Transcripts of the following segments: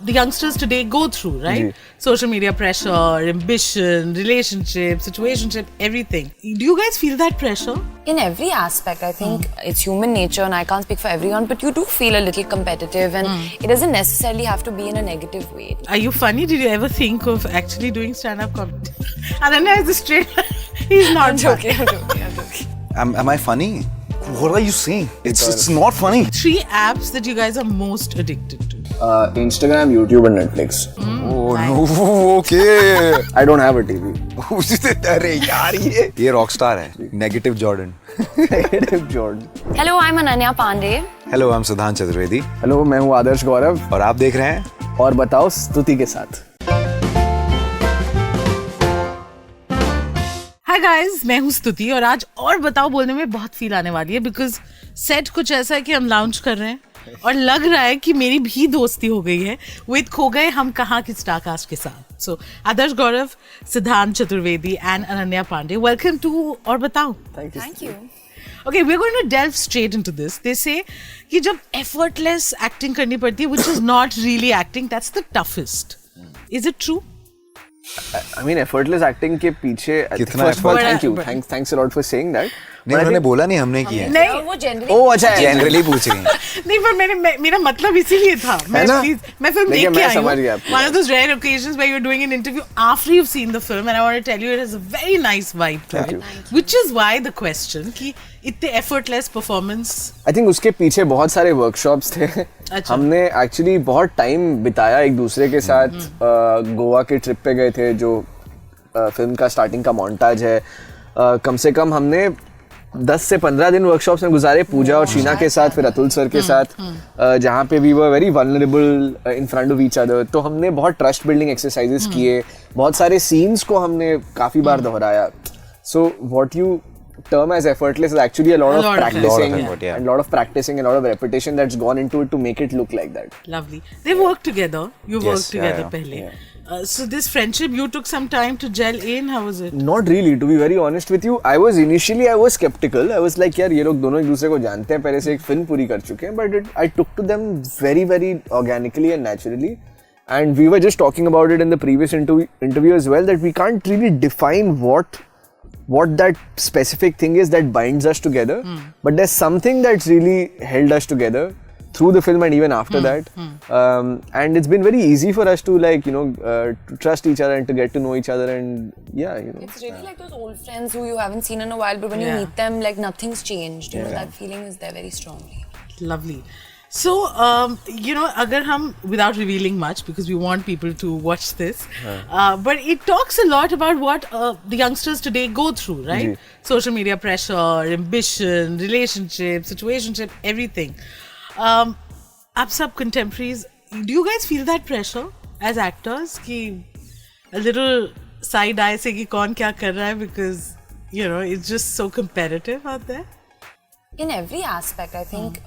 the youngsters today go through, right? Social media pressure, ambition, relationship, situationship, everything. Do you guys feel that pressure? In every aspect, I think it's human nature, and I can't speak for everyone, but you do feel a little competitive, and it doesn't necessarily have to be in a negative way. Are you funny? Did you ever think of actually doing stand-up comedy? Ananya is a straight. He's not. I'm joking. Am I funny? What are you saying? It's not funny. 3 apps that you guys are most addicted to. Instagram, YouTube and Netflix. Oh no, okay. I don't have a TV. अरे यार ये rockstar है. Negative Jordan. Negative Jordan. Hello, I'm Ananya Pandey. Hello, I'm Siddhant Chaturvedi. Hello, मैं हूँ आदर्श गौरव और आप देख रहे हैं और बताओ स्तुति के साथ. हाय गाइस, मैं हूँ स्तुति और आज और बताओ बोलने में बहुत फील आने वाली है बिकॉज सेट कुछ ऐसा है कि हम लाउंज कर रहे हैं और लग रहा है कि मेरी भी दोस्ती हो गई है विद खो गए हम कहाँ की स्टारकास्ट के साथ. सो Adarsh Gaurav, Siddhant Chaturvedi and Ananya Pandey, welcome to और बताओ. Thank you. Okay, we're going to delve straight into this. They say कि जब effortless acting करनी पड़ती है, which is not really acting, that's the toughest. Is it true? I mean, effortless acting के पीछे. First of all, thank you. Thanks a lot for saying that. नहीं उन्होंने बोला नहीं, हमने किया है. नहीं, वो generally. Oh, अच्छा है. Generally पूछ रही हैं. नहीं पर मेरा मतलब इसीलिए था. मैं फिल्म देख के आई हूँ. One of those rare occasions where you're doing an interview after you've seen the film, and I want to tell you it has a very nice vibe to it. Which is why the question कि इतने effortless performance. I think उसके पीछे बहुत सारे workshops थे. हमने actually बहुत time बिताया एक दूसरे के साथ. गोवा के ट्रिप पे गए थे जो फिल्म का स्टार्टिंग का montage है. कम से कम हमने 10 से 15 दिन वर्कशॉप्स में गुजारे पूजा और शीना के साथ, फिर अतुल सर के साथ, जहाँ पे we were very vulnerable in front of each other. तो हमने बहुत ट्रस्ट बिल्डिंग एक्सरसाइजेस किए, बहुत सारे सीन्स को हमने काफी बार दोहराया. So what you term as effortless is actually a lot of practicing and a lot of practicing and a lot of repetition that's gone into it to make it look like that. Lovely. They worked together. You worked together pehle. So this friendship, you took some time to gel in. How was it? Not really, to be very honest with you. I was skeptical. I was like, यार ये लोग दोनों एक दूसरे को जानते हैं, पहले से एक फिल्म पूरी कर चुके हैं. But I took to them very, very organically and naturally. And we were just talking about it in the previous interview as well, that we can't really define what that specific thing is that binds us together. But there's something that's really held us together through the film and even after that. And it's been very easy for us to to trust each other and to get to know each other, and It's really like those old friends who you haven't seen in a while, but when you meet them, like nothing's changed. You know, that feeling is there very strongly. Lovely. So, agar hum, without revealing much, because we want people to watch this, but it talks a lot about what the youngsters today go through, right? Social media pressure, ambition, relationship, situationship, everything. Ab sab contemporaries, do you guys feel that pressure as actors? Ki a little side eye se ki kaun kya kar raha hai, because, it's just so competitive out there? In every aspect, I think.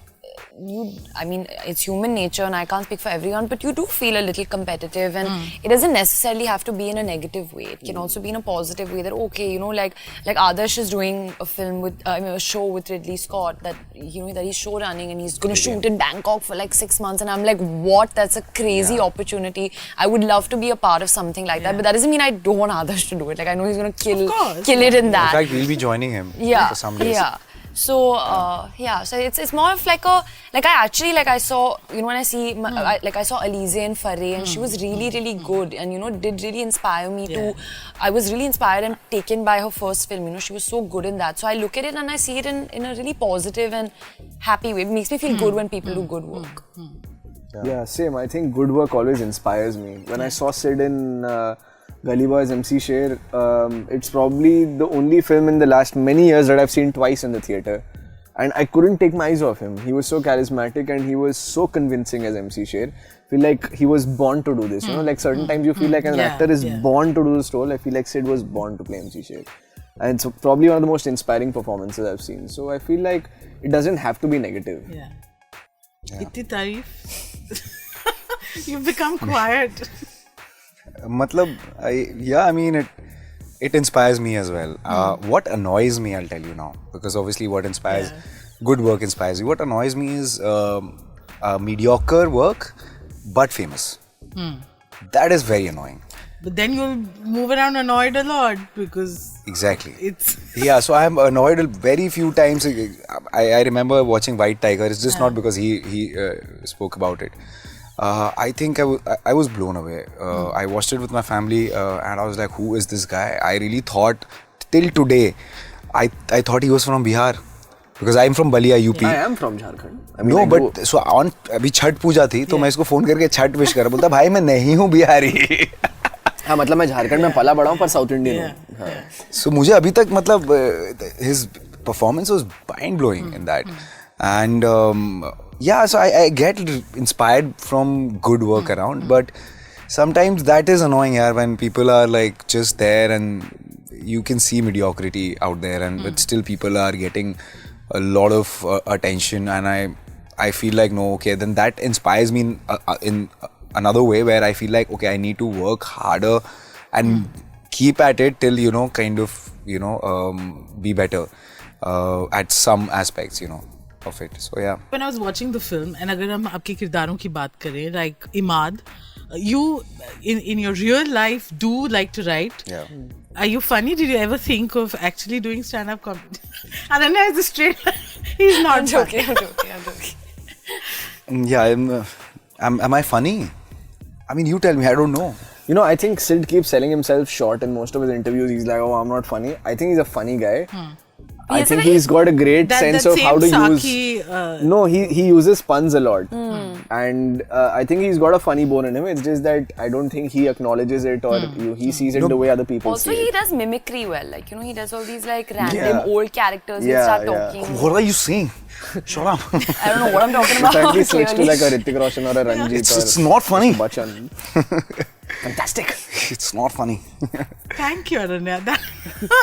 It's human nature, and I can't speak for everyone, but you do feel a little competitive, and it doesn't necessarily have to be in a negative way. It can also be in a positive way, that okay, like Adarsh is doing a film with, a show with Ridley Scott, that that he's show running and he's going to shoot in Bangkok for like 6 months, and I'm like, what? That's a crazy opportunity. I would love to be a part of something like that, but that doesn't mean I don't want Adarsh to do it. Like, I know he's going to kill it in that. In fact, we'll be joining him for some days. So so it's more of like I saw, when I see I saw Alize and Fareh, and she was really, really good, and did really inspire me to. I was really inspired and taken by her first film. She was so good in that. So I look at it and I see it in a really positive and happy way. It makes me feel good when people do good work. Yeah, same. I think good work always inspires me. When I saw Sid in Gully Boy's MC Sher, it's probably the only film in the last many years that I've seen twice in the theatre, and I couldn't take my eyes off him. He was so charismatic and he was so convincing as MC Sher. I feel like he was born to do this. Like certain times you feel like an actor is born to do this role. I feel like Sid was born to play MC Sher, and it's probably one of the most inspiring performances I've seen. So I feel like it doesn't have to be negative. Itni tareef. You've become quiet. It inspires me as well. What annoys me, I'll tell you now, because obviously what inspires, good work inspires you. What annoys me is mediocre work, but famous. That is very annoying. But then you'll move around annoyed a lot because Exactly. it's Yeah, so I am annoyed very few times. I remember watching White Tiger. It's just not because he spoke about it. I think I was blown away. I watched it with my family and I was like, who is this guy? I really thought, till today, I thought he was from Bihar. Because I am from Balia, UP. I am from Jharkhand. I mean, No, I but go- so on अभी छठ पूजा थी तो मैं इसको phone करके Chhath wish कर बोलता भाई मैं नहीं हूँ बिहारी. हाँ मतलब मैं झारखंड में पला बड़ा हूँ पर साउथ इंडियन हूँ. So मुझे अभी तक मतलब his performance was mind blowing in that, and yeah, so I get inspired from good work around, but sometimes that is annoying यार when people are like just there and you can see mediocrity out there and but still people are getting a lot of attention, and I feel like no, okay, then that inspires me in another way where I feel like okay, I need to work harder and keep at it till kind of be better at some aspects of it. So yeah. when I was watching the film, and अगर हम आपके किरदारों की बात करें, like Imad, you in your real life do like to write. Yeah. Are you funny? Did you ever think of actually doing stand-up comedy? Ananya is a straight. He's not I'm joking. Yeah, am I funny? I mean, you tell me. I don't know. You know, I think Sid keeps selling himself short in most of his interviews. He's like, oh, I'm not funny. I think he's a funny guy. I think he's got a great sense of how to use. No, he uses puns a lot, and I think he's got a funny bone in him. It's just that I don't think he acknowledges it or he sees it the way other people Also, see he it. does mimicry well. Like, he does all these like random old characters. He'll Yeah, start yeah. talking. What are you saying? Shut up. I don't know what I'm talking about. Apparently switch to clearly. like a Hrithik Roshan or a Ranjit It's or not funny. Bachchan. Fantastic. It's not funny. Thank you, Ananya. That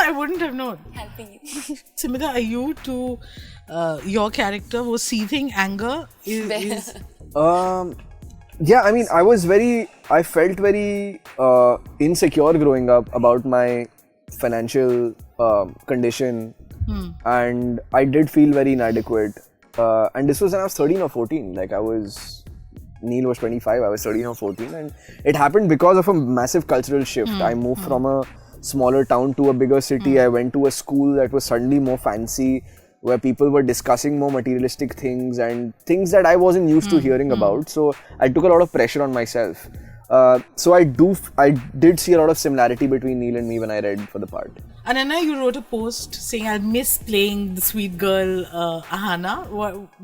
I wouldn't have known. Helping you. Similar, are you to your character was seething anger? Is Yeah, I mean, I felt very insecure growing up about my financial condition, and I did feel very inadequate. And this was when I was 13 or 14. Like Neil was 25, I was 13 or 14, and it happened because of a massive cultural shift. I moved from a smaller town to a bigger city. I went to a school that was suddenly more fancy, where people were discussing more materialistic things and things that I wasn't used to hearing about. So I took a lot of pressure on myself. So I did see a lot of similarity between Neil and me when I read for the part. Ananya, you wrote a post saying, "I'll miss playing the sweet girl Ahana."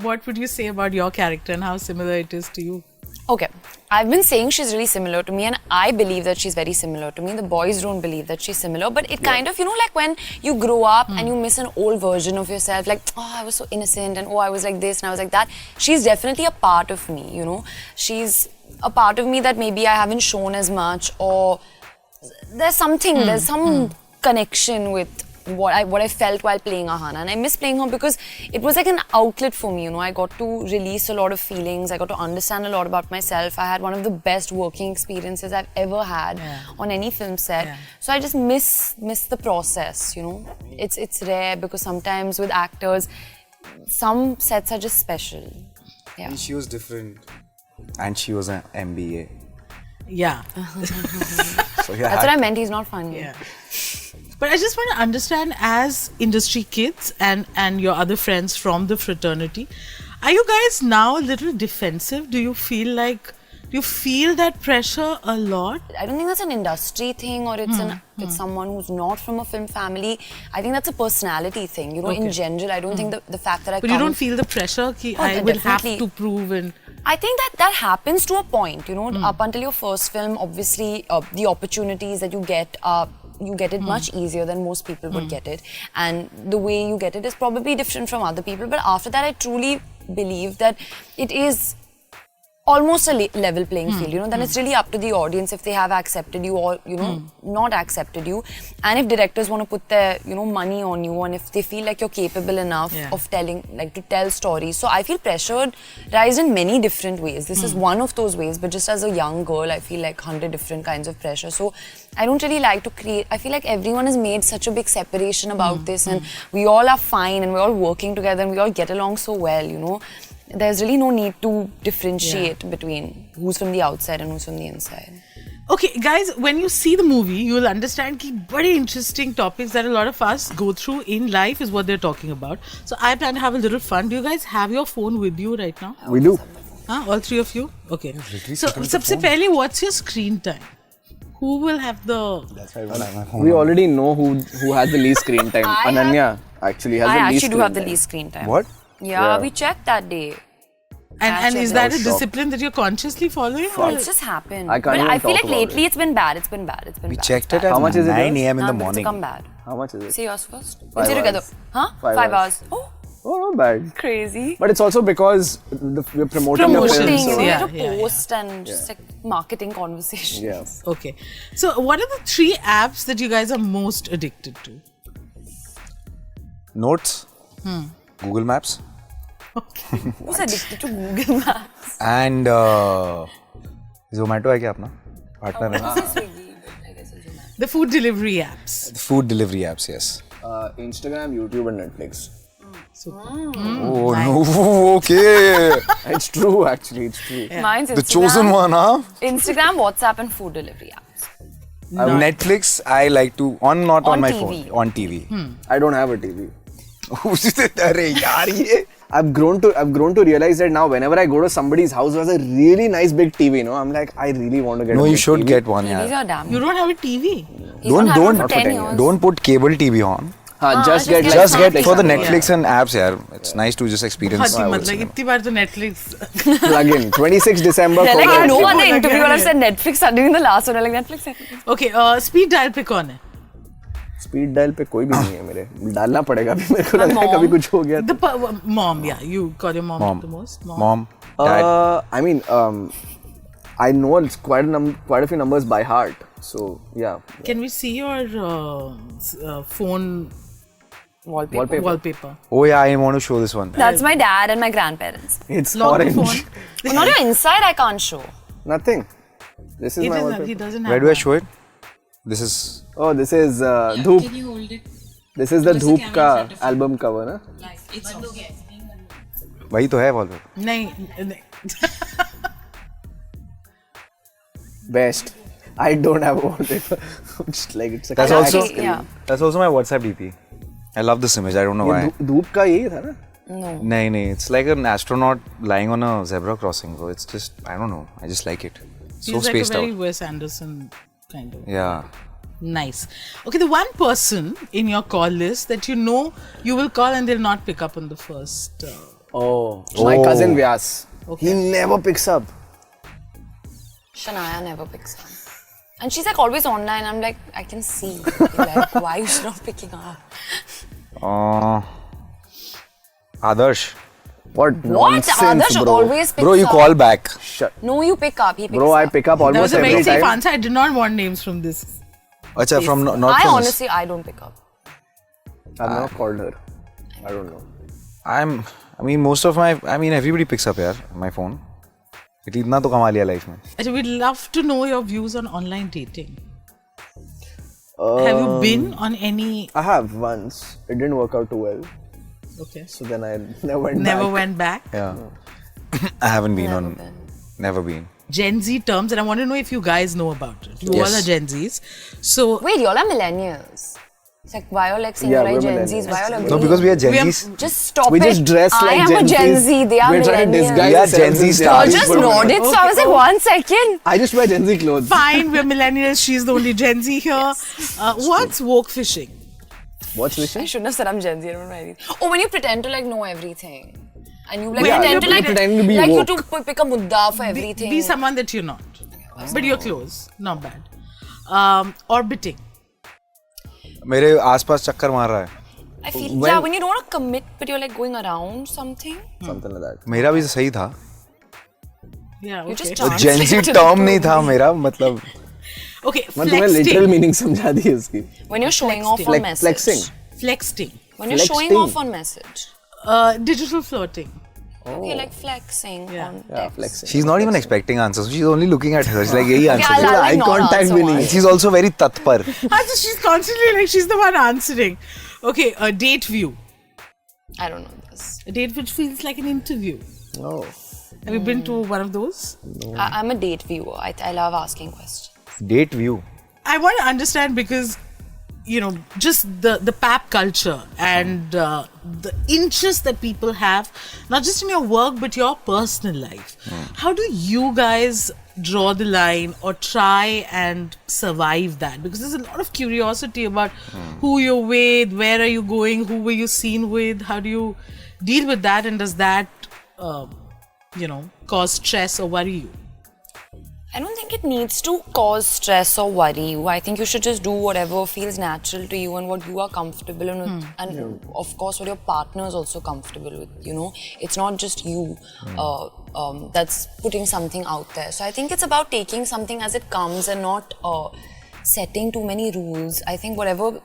What would you say about your character and how similar it is to you? Okay, I've been saying she's really similar to me, and I believe that she's very similar to me. The boys don't believe that she's similar, but it kind of, like when you grow up and you miss an old version of yourself, like, oh, I was so innocent, and oh, I was like this and I was like that. She's definitely a part of me, She's a part of me that maybe I haven't shown as much, or there's some connection with what I felt while playing Ahana, and I miss playing her because it was like an outlet for me. I got to release a lot of feelings. I got to understand a lot about myself. I had one of the best working experiences I've ever had on any film set. Yeah. So I just miss the process. It's rare because sometimes with actors, some sets are just special. Yeah. And she was different, and she was an MBA. Yeah. So yeah. That's what I meant. He's not funny. Yeah. But I just want to understand, as industry kids and your other friends from the fraternity, are you guys now a little defensive? Do you feel that pressure a lot? I don't think that's an industry thing, or it's someone who's not from a film family. I think that's a personality thing. In general, I don't think the fact that I But you don't feel the pressure that I will have definitely. to prove and... I think that happens to a point, up until your first film. Obviously, the opportunities that you get it much easier than most people would get it, and the way you get it is probably different from other people. But after that, I truly believe that it is almost a level playing field, then it's really up to the audience if they have accepted you or, not accepted you. And if directors want to put their, money on you, and if they feel like you're capable enough of to tell stories. So I feel pressured, rise in many different ways. This is one of those ways, but just as a young girl, I feel like 100 different kinds of pressure. So I don't really like to create, I feel like everyone has made such a big separation about this, and we all are fine and we're all working together and we all get along so well, there's really no need to differentiate between who's from the outside and who's from the inside. Okay, guys, when you see the movie, you will understand कि very interesting topics that a lot of us go through in life is what they're talking about. So I plan to have a little fun. Do you guys have your phone with you right now? We do. All three of you? Okay. So, सबसे पहले, what's your screen time? Who will have the... That's why I have my phone. We already know who has the least screen time. Ananya actually has I the least actually do screen have the time. least screen time. What? Yeah, we checked that day. And is that a shocked. discipline that you're consciously following? or- It's just happened. I can't but even I feel talk like about lately it. it's been bad. It's been bad. It's been We bad. checked it at How much is it, 9 guys? a.m. in the It's morning. become bad. How much is it? See yours first. 5 We'll see hours. together. Huh? 5 5 hours. hours. Oh, Oh, not bad. crazy. But it's also because we're promoting the Promotions, film. Thing, So you yeah, have to yeah, post and just like marketing conversations. yeah. Okay. So what are the 3 apps that you guys are most addicted to? Notes, Google Maps, Who's addicted to Google Maps? and Zomato है क्या अपना partner है? Swiggy, but I guess it's Zomato. The food delivery apps. Food delivery apps, yes. Instagram, YouTube, and Netflix. Oh no, okay. It's true, actually. It's true. Mine's The Instagram, chosen one, huh? Instagram, WhatsApp, and food delivery apps. Netflix, I like to not on On my TV. phone, on TV. I don't have a TV. अरे यार ये I've grown to realize that now whenever I go to somebody's house who has a really nice big TV, I'm like, I really want to get No, a you big should TV. get one, These yeah. are damn. You don't have a TV? He's not had one for 10 years. Don't put cable TV on. Just just get get Just Netflix get for the app, Netflix and apps, yeah. It's nice to just experience. बहुत ही मतलब इतनी बार तो Netflix. plug in. 26 December. They're Kho like, Gaye. no Netflix other lagya interview hai. would have said Netflix starting in the last one. Like Netflix. Okay, speed dial पे कौन है? Speed dial पे कोई भी नहीं है मेरे. डालना पड़ेगा अभी मेरे को लग रहा है mom. कभी कुछ हो गया. The mom, yeah. You call your mom, the most? Mom, dad. I mean, I know it's quite a few numbers by heart. So yeah. Can we see your phone wallpaper? Oh yeah, I want to show this one. That's my dad and my grandparents. It's Lock the orange. phone. But not your inside, I can't show. Nothing. This is He my doesn't, wallpaper. he doesn't have Where do I one. show it? This is. Oh, this is Dhoop. Can you hold it? This is the Dhoop ka album cover, na? It's off. वही तो है wallpaper. नहीं. Best. I don't have a wallpaper. Just like it's a That's crack also- screen. Yeah. That's also my WhatsApp DP. I love this image. I don't know why. धूप का यही था ना? नहीं, it's like an astronaut lying on a zebra crossing, bro. It's just, I don't know. I just like it. So He's like a spaced very out. Wes Anderson kind of. Yeah. Nice. Okay, the one person in your call list that you know you will call and they'll not pick up on the first. My cousin Vyas. Okay. He never picks up. Shania never picks up. And she's like always online. I'm like, I can see. Like, why is she not picking up? Adarsh. What What? nonsense, Adarsh bro. always picks Bro, you up. call back. Shut. No, you pick up. He picks Bro, up. I pick up That was almost a very every safe time. answer. I did not want names from this. Acha, from not I from honestly, I don't pick up. I've not called her. I don't know. everybody picks up, yaar, my phone. It इतना तो कमा लिया life में. Actually, we'd love to know your views on online dating. Have you been on any? I have once. It didn't work out too well. Okay. So then I never went Never back. went back. Yeah. I haven't been Never on. been. Never been. Gen Z terms, and I want to know if you guys know about it. You Yes. all are Gen Zs. So Wait, y'all are millennials. It's like, why y'all like saying Yeah, you're like we're Gen Zs? Why y'all No, agreeing? because we are Gen We are- Zs. Just stop We it. just dress I like am Gen a Gen Zs. Z. They are We're trying to millennials. disguise We are ourselves Gen as Z Y'all stars. just nodded, so I was like, 1 second. I just wear Gen Z clothes. fine, we're millennials. She's the only Gen Z here. What's woke fishing? What's I wishing? shouldn't have said I'm Gen Z. I don't know anything. Oh, when you pretend to like know everything. And you like Yeah, pretend to you like pretend to be like woke. you to pick a mudda for Be, everything. be someone that you're not, but you're close. Not bad. Orbiting. मेरे आसपास चक्कर मार रहा है. I feel yeah, when you don't want to commit, but you're like going around something. Something like that. मेरा भी सही था. Yeah. You Okay. just वो translate Gen Z it term into- नहीं था मेरा मतलब. Okay. मैं तुम्हें literal Flexting. meaning समझा दी इसकी. When you're showing off on message. Flexing. Flexting. When you're showing Flexting. off on message. Digital flirting. Okay, like flexing Yeah. on Yeah, text. flexing. She's not even expecting answers. She's only looking at her. She's like यही Okay, answer. I'll they. like eye not contact answer भी नहीं. one. She's also very tatpar. So she's constantly like she's the one answering. Okay. Date view. I don't know this. A date which feels like an interview. Oh. Have you been to one of those? I'm a date viewer. I love asking questions. Date view. I want to understand because, just the pap culture and the interest that people have, not just in your work but your personal life. How do you guys draw the line or try and survive that? Because there's a lot of curiosity about who you're with, where are you going, who were you seen with, how do you deal with that, and does that, cause stress or worry you? I don't think it needs to cause stress or worry you. I think you should just do whatever feels natural to you and what you are comfortable with. And of course what your partner is also comfortable with, It's not just you that's putting something out there. So I think it's about taking something as it comes and not setting too many rules. I think whatever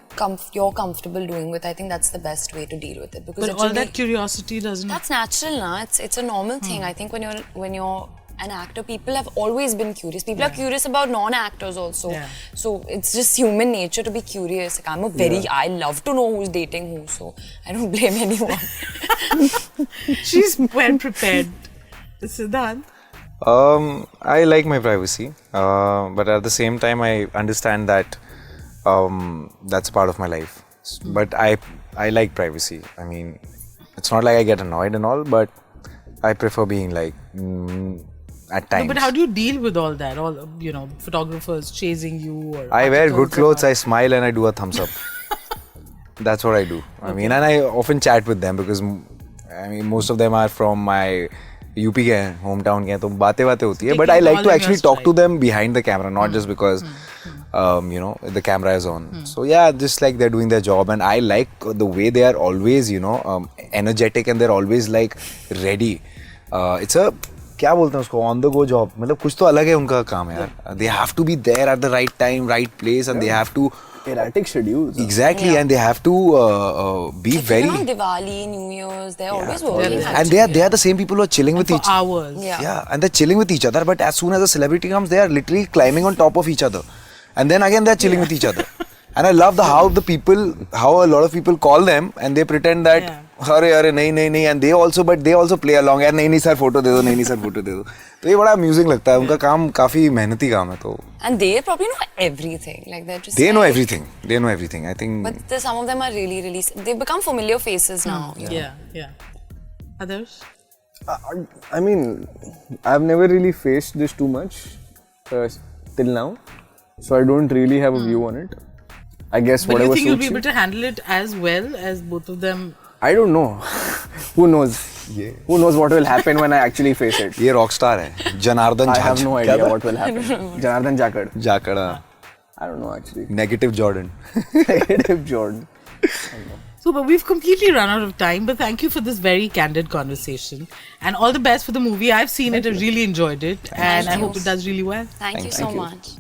you're comfortable doing with, I think that's the best way to deal with it. Because but all that curiosity doesn't... That's natural, na? It's a normal thing. I think when you're an actor, people have always been curious. People are curious about non-actors also. Yeah. So it's just human nature to be curious. Like I love to know who's dating who, so I don't blame anyone. She's well prepared. Siddhant? I like my privacy, but at the same time, I understand that that's part of my life. But I like privacy. I mean, it's not like I get annoyed and all, but I prefer being like at times. No, but how do you deal with all that? All photographers chasing you, or I wear good articles clothes, about- I smile, and I do a thumbs up. That's what I do. I mean, and I often chat with them because most of them are from my UP के हैं, hometown के हैं, तो बातें होती है. But I like to actually talk to them behind the camera, not just because the camera is on. So yeah, just like they're doing their job, and I like the way they are always energetic and they're always like ready. It's a क्या बोलते हैं उसको on the go job. मतलब कुछ तो अलग है उनका काम यार. They have to be there at the right time, right place, and they have to erratic schedules. Exactly, and they have to be very. Diwali, New Year's, they're always working. And they are the same people who are chilling with for each hours. Yeah. and they're chilling with each other. But as soon as a celebrity comes, they are literally climbing on top of each other, and then again they're chilling with each other. And I love how a lot of people call them and they pretend that अरे नहीं and they also play along यार नहीं sir photo दे दो तो ये बड़ा amusing लगता है. उनका काम काफी मेहनती काम है तो. And they probably know everything. Like they're just. They know everything. I think. But some of them are really. They've become familiar faces now. Yeah. Adarsh? I mean, I've never really faced this too much till now, so I don't really have a view on it. I guess But whatever you think you'll be suits able to handle it as well as both of them? I don't know. Who knows? Who knows what will happen when I actually face it? ये rockstar है. Janardhan. I have no idea what will happen. Janardhan Jakad. I don't know actually. Negative Jordan. Negative Jordan. So, but we've completely run out of time. But thank you for this very candid conversation, and all the best for the movie. I've seen it. I really enjoyed it, and I hope it does really well. Thank you so much.